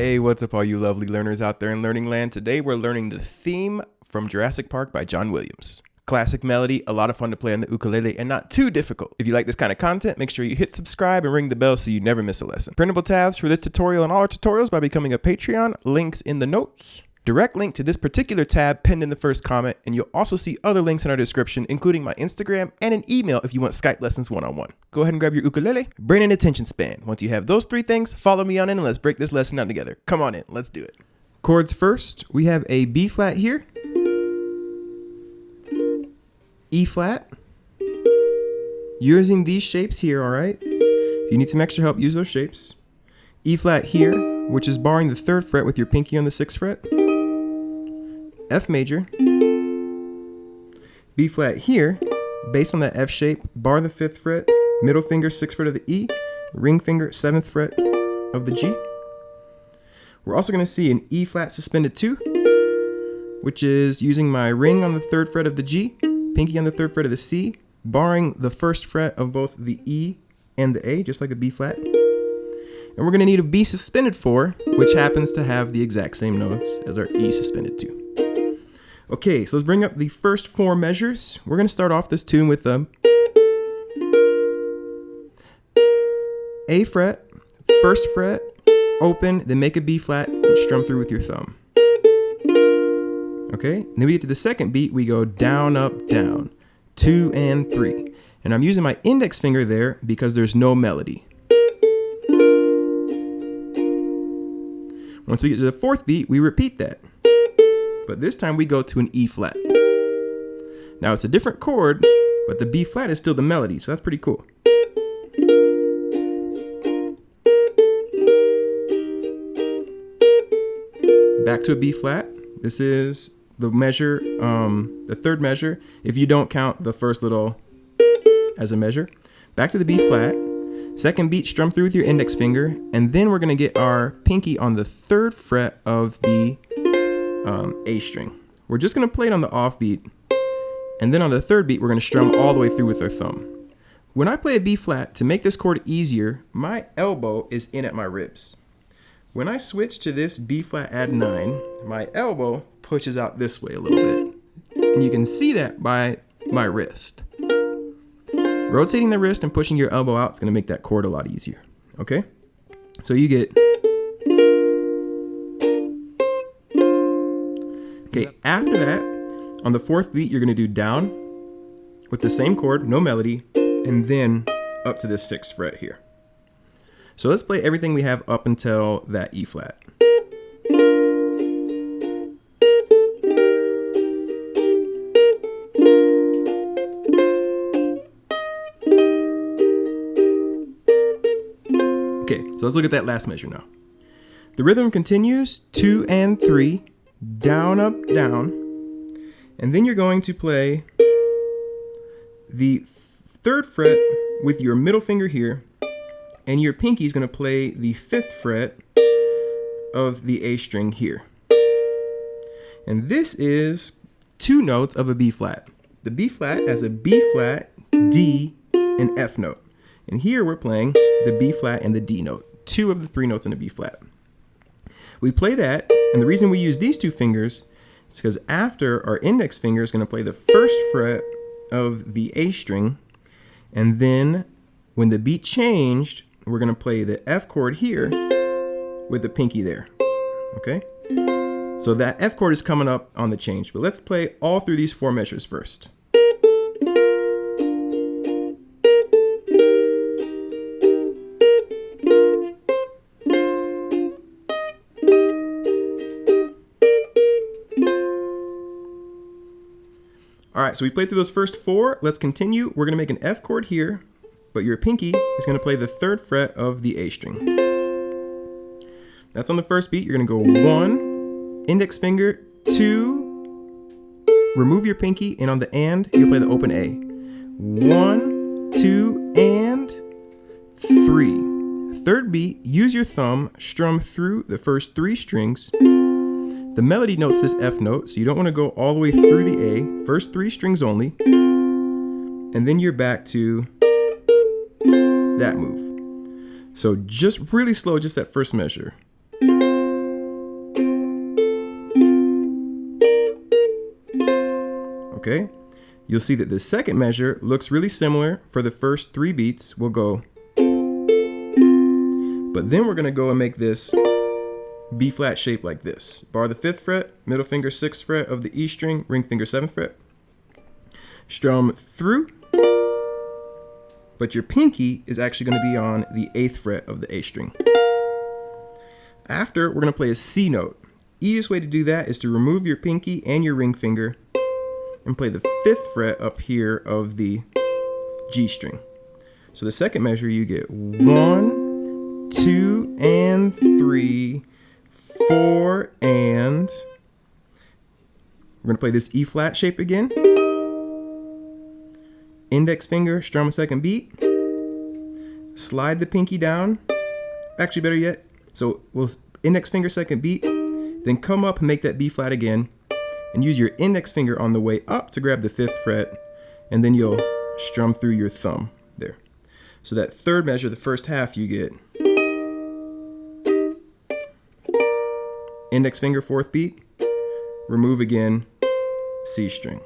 Hey, what's up all you lovely learners out there in learning land? Today we're learning the theme from Jurassic Park by John Williams. Classic melody, a lot of fun to play on the ukulele, and not too difficult. If you like this kind of content, make sure you hit subscribe and ring the bell so you never miss a lesson. Printable tabs for this tutorial and all our tutorials by becoming a Patreon, links in the notes. Direct link to this particular tab pinned in the first comment, and you'll also see other links in our description, including my Instagram and an email if you want Skype lessons one-on-one. Go ahead and grab your ukulele, brain and attention span. Once you have those three things, follow me on in and let's break this lesson down together. Come on in, let's do it. Chords first, we have a B flat here, E flat, using these shapes here, all right? If you need some extra help, use those shapes. E flat here, which is barring the 3rd fret with your pinky on the 6th fret. F major, B flat here, based on that F shape, bar the 5th fret, middle finger 6th fret of the E, ring finger 7th fret of the G. We're also going to see an E flat suspended 2, which is using my ring on the 3rd fret of the G, pinky on the 3rd fret of the C, barring the 1st fret of both the E and the A, just like a B flat. And we're going to need a B suspended 4, which happens to have the exact same notes as our E suspended 2. Okay, so let's bring up the first 4 measures. We're going to start off this tune with the A fret, 1st fret, open, then make a B flat and strum through with your thumb. Okay, and then we get to the 2nd beat, we go down, up, down, 2 and 3. And I'm using my index finger there because there's no melody. Once we get to the 4th beat, we repeat that. But this time we go to an E flat. Now it's a different chord, but the B flat is still the melody, so that's pretty cool. Back to a B flat. This is the measure, the 3rd measure, if you don't count the first little as a measure. Back to the B flat. 2nd beat, strum through with your index finger, and then we're gonna get our pinky on the 3rd fret of the A string. We're just gonna play it on the off beat, and then on the 3rd beat, we're gonna strum all the way through with our thumb. When I play a B flat, to make this chord easier, my elbow is in at my ribs. When I switch to this B flat add 9, my elbow pushes out this way a little bit, and you can see that by my wrist. Rotating the wrist and pushing your elbow out is gonna make that chord a lot easier, okay? So you get, okay, after that, on the 4th beat, you're gonna do down with the same chord, no melody, and then up to this 6th fret here. So let's play everything we have up until that E flat. Okay, so let's look at that last measure now. The rhythm continues, 2 and 3, down, up, down, and then you're going to play the 3rd fret with your middle finger here, and your pinky is going to play the 5th fret of the A string here. And this is 2 notes of a B flat. The B flat has a B flat, D, and F note. And here we're playing the B flat and the D note, 2 of the 3 notes in a B flat. We play that, and the reason we use these 2 fingers is because after our index finger is going to play the 1st fret of the A string, and then when the beat changed, we're going to play the F chord here with the pinky there, okay? So that F chord is coming up on the change, but let's play all through these 4 measures first. All right, so we played through those first 4. Let's continue. We're gonna make an F chord here, but your pinky is gonna play the 3rd fret of the A string. That's on the 1st beat. You're gonna go 1, index finger, 2, remove your pinky, and on the and, you'll play the open A. 1, 2, and 3. 3rd beat, use your thumb, strum through the first 3 strings. The melody notes this F note, so you don't want to go all the way through the A. First 3 strings only. And then you're back to that move. So just really slow, just that first measure. Okay? You'll see that the second measure looks really similar for the first 3 beats. We'll go, but then we're gonna go and make this B flat shape like this. Bar the 5th fret, middle finger 6th fret of the E string, ring finger 7th fret. Strum through, but your pinky is actually gonna be on the 8th fret of the A string. After, we're gonna play a C note. Easiest way to do that is to remove your pinky and your ring finger and play the 5th fret up here of the G string. So the second measure, you get 1, 2, and 3, 4, and we're gonna play this E flat shape again. Index finger, strum a second beat. Slide the pinky down. Actually, better yet, so we'll index finger second beat, then come up and make that B flat again, and use your index finger on the way up to grab the 5th fret, and then you'll strum through your thumb there. So that third measure, the first half, you get index finger 4th beat, remove again, C string.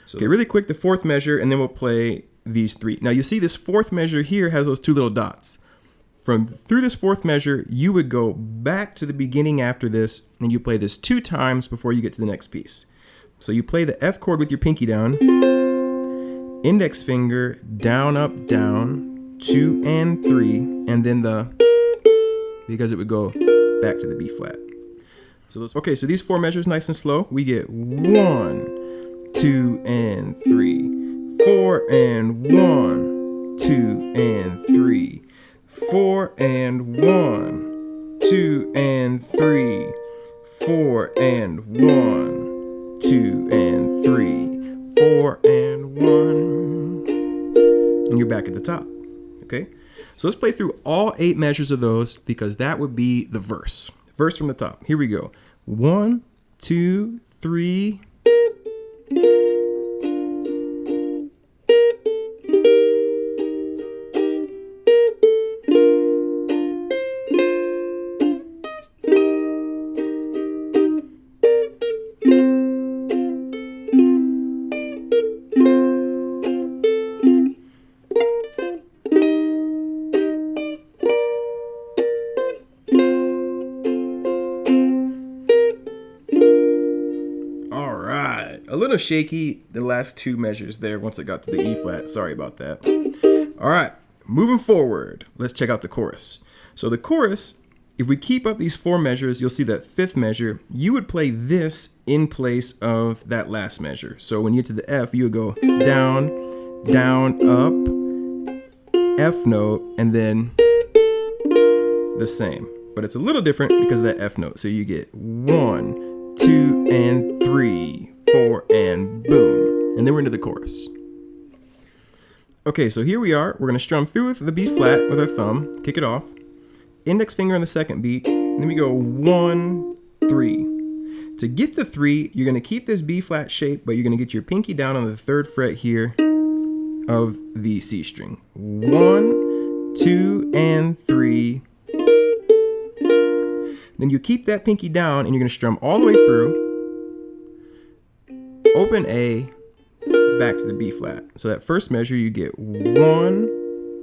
So, okay, really quick, the 4th measure, and then we'll play these 3. Now you see this 4th measure here has those 2 little dots. Through this 4th measure, you would go back to the beginning after this, and you play this 2 times before you get to the next piece. So you play the F chord with your pinky down, index finger, down, up, down, 2 and 3, and then because it would go back to the B flat. So so these 4 measures, nice and slow. We get 1, 2, and 3, 4, and 1, 2, and 3, 4, and 1, 2, and 3, 4, and 1, 2, and 3, 4, and 1. And you're back at the top. Okay? So let's play through all 8 measures of those, because that would be the verse. Verse from the top. Here we go. 1, 2, 3. A little shaky the last 2 measures there once it got to the E flat. Sorry about that. All right, moving forward, let's check out the chorus. So the chorus, if we keep up these 4 measures, you'll see that 5th measure, you would play this in place of that last measure. So when you get to the F, you would go down, down, up, F note, and then the same. But it's a little different because of that F note. So you get 1, 2, and 3, 4, and boom. And then we're into the chorus. Okay, so here we are. We're going to strum through with the B flat with our thumb, kick it off. Index finger on the second beat. And then we go 1, 3. To get the 3, you're going to keep this B flat shape, but you're going to get your pinky down on the 3rd fret here of the C string. 1, 2, and 3. Then you keep that pinky down and you're going to strum all the way through. Open A, back to the B flat. So that first measure, you get 1,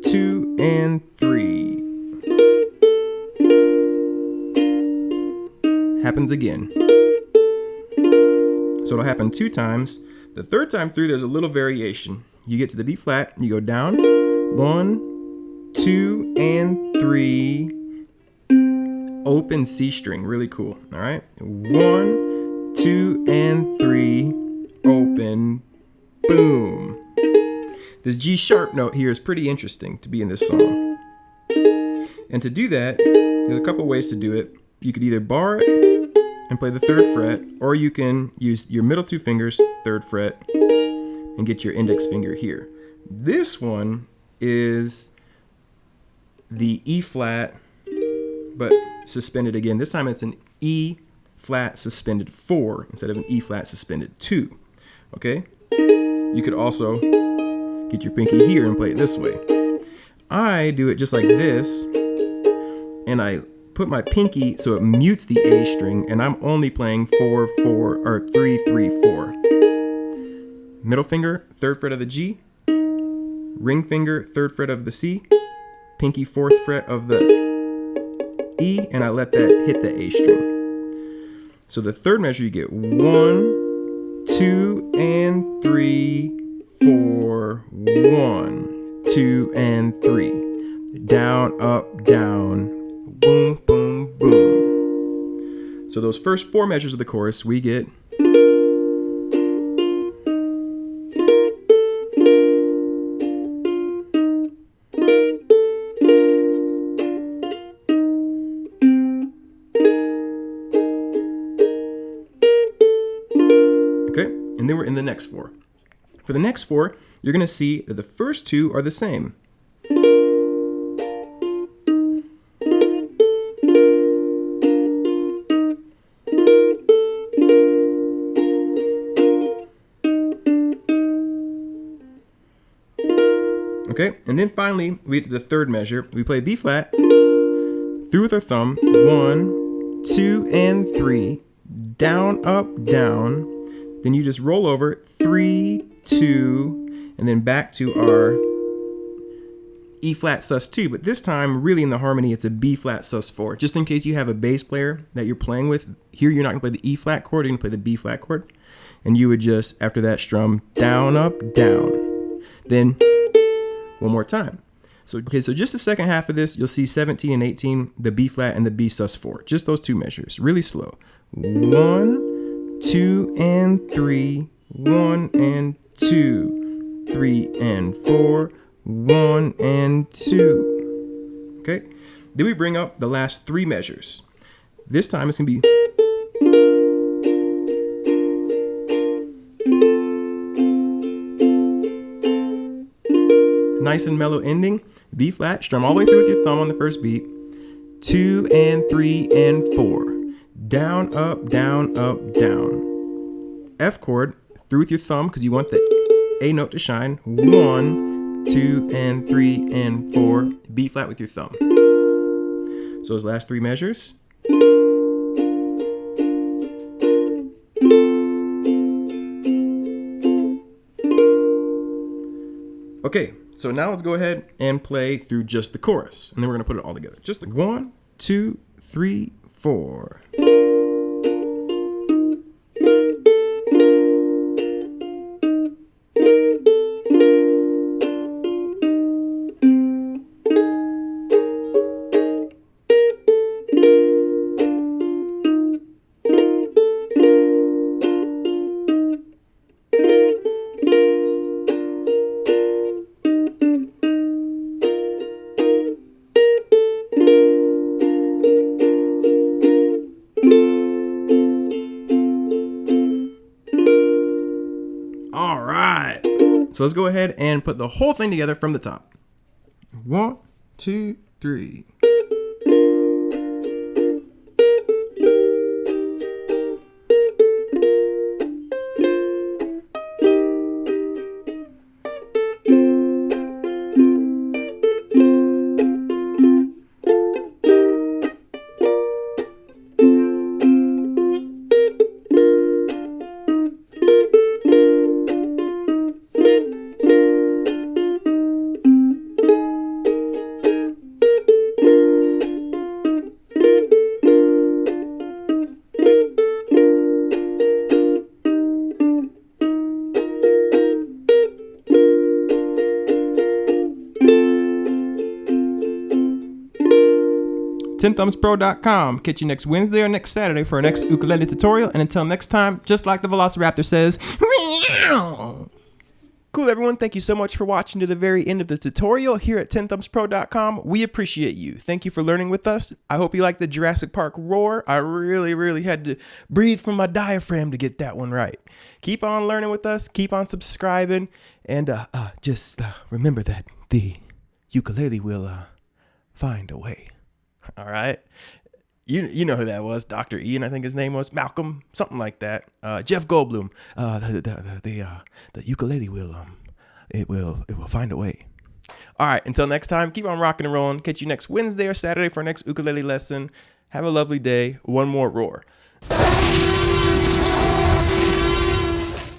2, and 3. Happens again. So it'll happen 2 times. The 3rd time through, there's a little variation. You get to the B flat, you go down, 1, 2, and 3. Open C string, really cool. All right, 1, 2, and 3. Open, boom. This G sharp note here is pretty interesting to be in this song. And to do that, there's a couple ways to do it. You could either bar it and play the 3rd fret, or you can use your middle 2 fingers, 3rd fret, and get your index finger here. This one is the E flat, but suspended again. This time it's an E flat suspended 4 instead of an E flat suspended 2. Okay? You could also get your pinky here and play it this way. I do it just like this, and I put my pinky so it mutes the A string, and I'm only playing 4, 4, or 3, 3, 4. middle finger, 3rd fret of the G, ring finger, 3rd fret of the C, pinky 4th fret of the E, and I let that hit the A string. So the 3rd measure, you get 1, 2, and 3, 4, 1, 2, and 3. Down, up, down, boom, boom, boom. So those first 4 measures of the chorus, we get okay, and then we're in the next 4. For the next 4, you're going to see that the first 2 are the same. Okay, and then finally we get to the 3rd measure. We play B flat through with our thumb, 1, 2, and 3, down, up, down. Then you just roll over 3, 2, and then back to our E flat sus2. But this time, really in the harmony, it's a B flat sus4. Just in case you have a bass player that you're playing with, here you're not gonna play the E flat chord, you're gonna play the B flat chord. And you would just, after that, strum down, up, down. Then one more time. So, okay, so just the second half of this, you'll see 17 and 18, the B flat and the B sus4. Just those 2 measures, really slow. 1, 2, and 3, 1 and 2, 3 and 4, 1 and 2. Okay, then we bring up the last 3 measures. This time it's gonna be nice and mellow ending. B flat, strum all the way through with your thumb on the first beat. 2 and 3 and 4. Down, up, down, up, down. F chord, through with your thumb because you want the A note to shine. 1, 2, and 3, and 4. B flat with your thumb. So those last 3 measures. Okay, so now let's go ahead and play through just the chorus, and then we're gonna put it all together. Just like 1, 2, 3, 4. All right. So let's go ahead and put the whole thing together from the top. 1, 2, 3. TenThumbsPro.com. Catch you next Wednesday or next Saturday for our next ukulele tutorial. And until next time, just like the Velociraptor says, meow. Cool, everyone. Thank you so much for watching to the very end of the tutorial here at TenThumbsPro.com. We appreciate you. Thank you for learning with us. I hope you liked the Jurassic Park roar. I really had to breathe from my diaphragm to get that one right. Keep on learning with us. Keep on subscribing. And just remember that the ukulele will find a way. All right. You know who that was. Dr. Ian, I think his name was. Malcolm, something like that. Jeff Goldblum. The ukulele will it will find a way. All right, until next time, keep on rocking and rolling. Catch you next Wednesday or Saturday for our next ukulele lesson. Have a lovely day. One more roar.